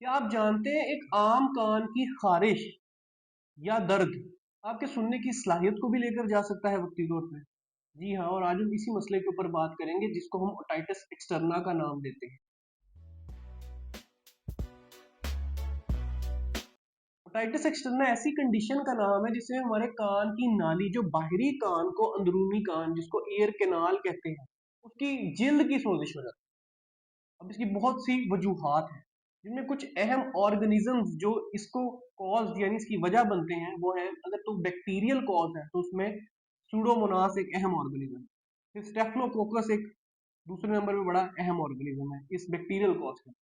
क्या आप जानते हैं एक आम कान की खारिश या दर्द आपके सुनने की सलाहियत को भी लेकर जा सकता है वक्ती तौर पे? जी हाँ, और आज हम इसी मसले के ऊपर बात करेंगे जिसको हम ओटाइटिस एक्सटर्ना का नाम देते हैं। ओटाइटिस एक्सटर्ना ऐसी कंडीशन का नाम है जिसमें हमारे कान की नाली, जो बाहरी कान को अंदरूनी कान जिसको एयर कैनाल कहते हैं, उसकी जिल्द की सोजिश हो जाती है। अब इसकी बहुत सी वजूहात हैं, जिनमें कुछ अहम ऑर्गेनिजम्स जो इसको कॉज यानी इसकी वजह बनते हैं वो है, अगर तो बैक्टीरियल कॉज है तो उसमें सूडोमोनास एक अहम ऑर्गेनिज्म, फिर स्टेफिलोकोकस एक दूसरे नंबर पे बड़ा अहम ऑर्गेनिज्म है इस बैक्टीरियल कॉज का।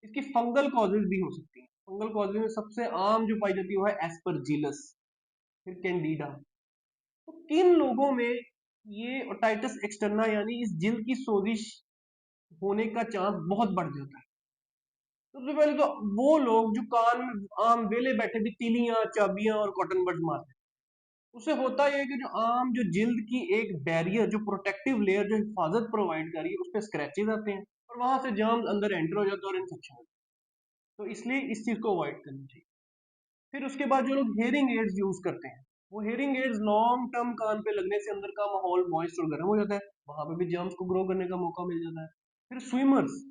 इसकी फंगल कॉजेज भी हो सकती हैं। फंगल कॉजेज में सबसे आम जो पाई जाती है वो है एस्परजिलस, फिर कैंडिडा। तो किन लोगों में ये ओटाइटिस एक्सटर्ना यानी इस जिल्द की सोजिश होने का चांस बहुत बढ़ जाता है? सबसे पहले तो वो लोग जो कान में आम वेले बैठे भी तीलियां, चाबियां और कॉटन बड्स मारते हैं, उससे होता यह है कि जो आम जो जिल्द की एक बैरियर, जो प्रोटेक्टिव लेयर जो हिफाजत प्रोवाइड कर रही है, उस पर स्क्रैचेज आते हैं और वहां से जर्म्स अंदर एंटर हो जाते हैं और इन्फेक्शन होता है। तो इसलिए इस चीज को अवॉइड करनी चाहिए। फिर उसके बाद जो लोग हेयरिंग एड्स यूज करते हैं, वो हेयरिंग एड्स लॉन्ग टर्म कान पे लगने से अंदर का माहौल मॉइस्ट और गर्म हो जाता है, वहां पे भी जर्म्स को ग्रो करने का मौका मिल जाता है। फिर स्विमर्स,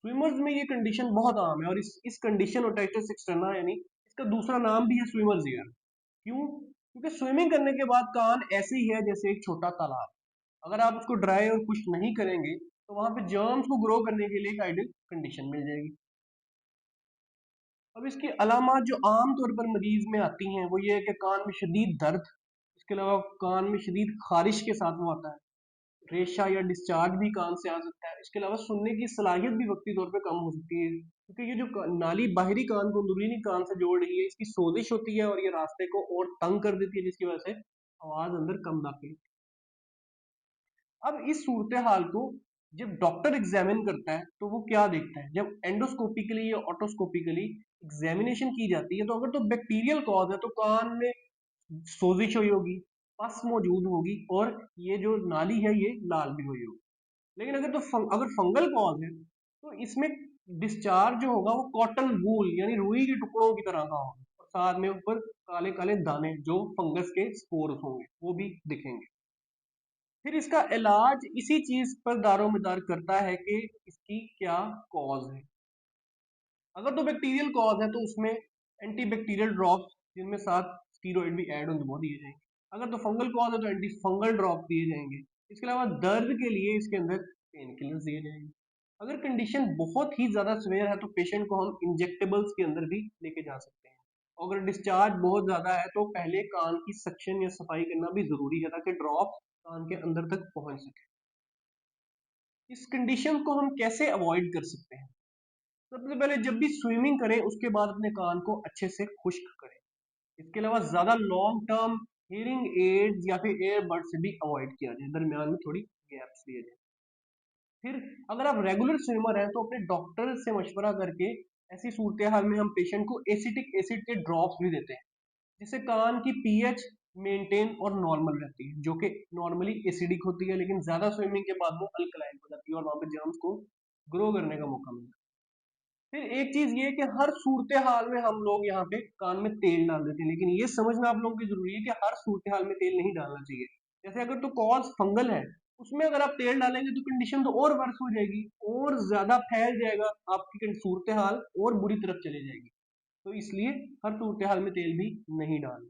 स्विमर्स में ये कंडीशन बहुत आम है और इस कंडीशन ओटाइटिस एक्सटर्ना यानी इसका दूसरा नाम भी है स्विमर्स ईयर। क्यों? क्योंकि स्विमिंग करने के बाद कान ऐसे ही है जैसे एक छोटा तालाब, अगर आप उसको ड्राई और खुश्क नहीं करेंगे तो वहां पे जर्म्स को ग्रो करने के लिए एक आइडियल कंडीशन मिल जाएगी। अब इसकी अलामत जो आम तौर पर मरीज में आती हैं वो ये है कि कान में शदीद दर्द, इसके अलावा कान में शदीद खारिश के साथ वो आता है, रेशा या डिस्चार्ज भी कान से आ सकता है। इसके अलावा सुनने की सलाहियत भी वक्ती तौर पे कम हो सकती है, क्योंकि ये जो नाली बाहरी कान को अंदरूनी कान से जोड़ रही है, इसकी सोजिश होती है और ये रास्ते को और तंग कर देती है, जिसकी वजह से आवाज अंदर कम दाखिल। अब इस सूरत हाल को जब डॉक्टर एग्जामिन करता है तो वो क्या देखता है, जब एंडोस्कोपिकली या ऑटोस्कोपिकली एग्जामिनेशन की जाती है, तो अगर तो बैक्टीरियल कॉज है तो कान में सोजिश हुई होगी, पस मौजूद होगी और ये जो नाली है ये लाल भी हुई होगी। लेकिन अगर फंगल कॉज है तो इसमें डिस्चार्ज जो होगा वो कॉटन वूल यानी रुई के टुकड़ों की तरह का होगा, और साथ में ऊपर काले काले दाने जो फंगस के स्पोर्स होंगे वो भी दिखेंगे। फिर इसका इलाज इसी चीज पर दारोमदार करता है कि इसकी क्या कॉज है। अगर तो बैक्टीरियल कॉज है तो उसमें एंटीबैक्टीरियल ड्रॉप्स, जिनमें साथ स्टीरॉइड भी ऐड ऑन वो दिए जाएंगे। अगर तो फंगल कॉज है तो एंटी फंगल ड्रॉप दिए जाएंगे। इसके अलावा दर्द के लिए इसके अंदर पेन किलर्स दिए जाएंगे। अगर कंडीशन बहुत ही ज्यादा सीवियर है तो पेशेंट को हम इंजेक्टेबल्स के अंदर भी लेके जा सकते हैं। अगर डिस्चार्ज बहुत ज्यादा है तो पहले कान की सक्शन या सफाई करना भी जरूरी है, ताकि ड्रॉप कान के अंदर तक पहुंच सके। इस कंडीशन को हम कैसे अवॉइड कर सकते हैं? सबसे पहले जब भी स्विमिंग करें उसके बाद अपने कान को अच्छे से खुश्क करें। इसके अलावा ज्यादा लॉन्ग टर्म हियरिंग एड्स या फिर एयरबड से भी अवॉइड किया जाए, दरमियान में थोड़ी गैप्स दिए जाए। फिर अगर आप रेगुलर स्विमर हैं तो अपने डॉक्टर से मशवरा करके ऐसी सूरत हाल में हम पेशेंट को एसिटिक एसिड के ड्रॉप्स भी देते हैं, जिससे कान की पीएच मेंटेन और नॉर्मल रहती है, जो कि नॉर्मली एसिडिक होती है, लेकिन ज्यादा स्विमिंग के बाद वो अल्कलाइन हो जाती है और वहां पे जर्म्स को ग्रो करने का मौका मिलता है। फिर एक चीज ये कि हर सूरत हाल में हम लोग यहाँ पे कान में तेल डाल देते हैं, लेकिन ये समझना आप लोगों की जरूरी है कि हर सूरत हाल में तेल नहीं डालना चाहिए। जैसे अगर तो कॉज फंगल है, उसमें अगर आप तेल डालेंगे तो कंडीशन तो और वर्स हो जाएगी और ज्यादा फैल जाएगा, आपकी सूरत हाल और बुरी तरफ चली जाएगी। तो इसलिए हर सूरत हाल में तेल भी नहीं डालें।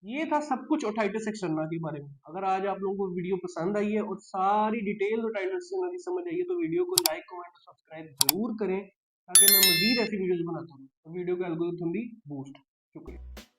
ये था सब कुछ ओटाइटिस एक्सटर्ना के बारे में। अगर आज आप लोगों को वीडियो पसंद आई है और सारी डिटेल ओटाइटिस एक्सटर्ना की समझ आई है तो वीडियो को लाइक कमेंट और सब्सक्राइब जरूर करें, ताकि मैं मजीद ऐसी वीडियोस बनाता हूँ और वीडियो का एल्गोरिथम भी बूस्ट। शुक्रिया।